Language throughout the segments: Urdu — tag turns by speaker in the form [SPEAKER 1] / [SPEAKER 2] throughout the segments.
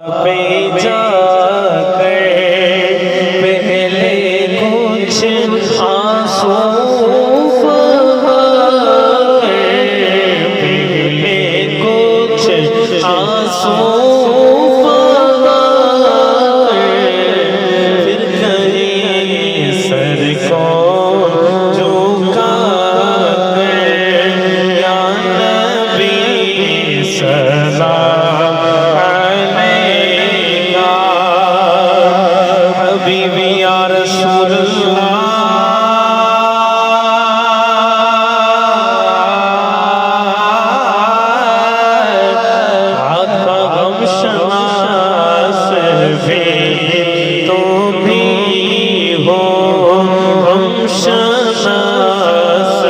[SPEAKER 1] پہ جا کر پہلے کچھ آنسو بہا کر، پہلے کچھ آنسو بہا کر، پھر کہیں سر کو جھکا کر یا نبی سلام حبیبی یا رسول اللہ، آقا غم شناس بھی تو بھی ہو، غم شناس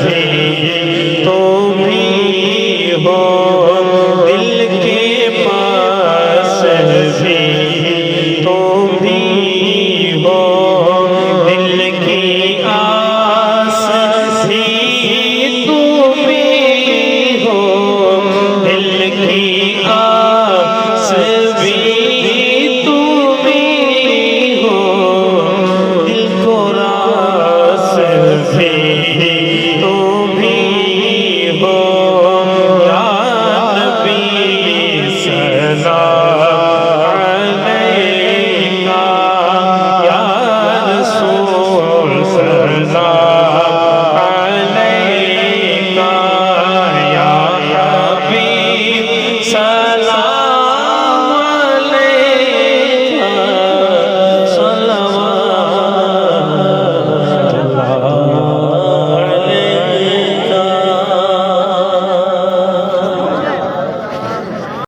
[SPEAKER 1] بھی تو بھی ہو، دل کے پاس بھی تو بھی ہو، دل کی آس بھی تو بھی ہو، دل کی آس بھی تو بھی ہو، دل کو راس بھی تو بھی ہو، یا نبی سلام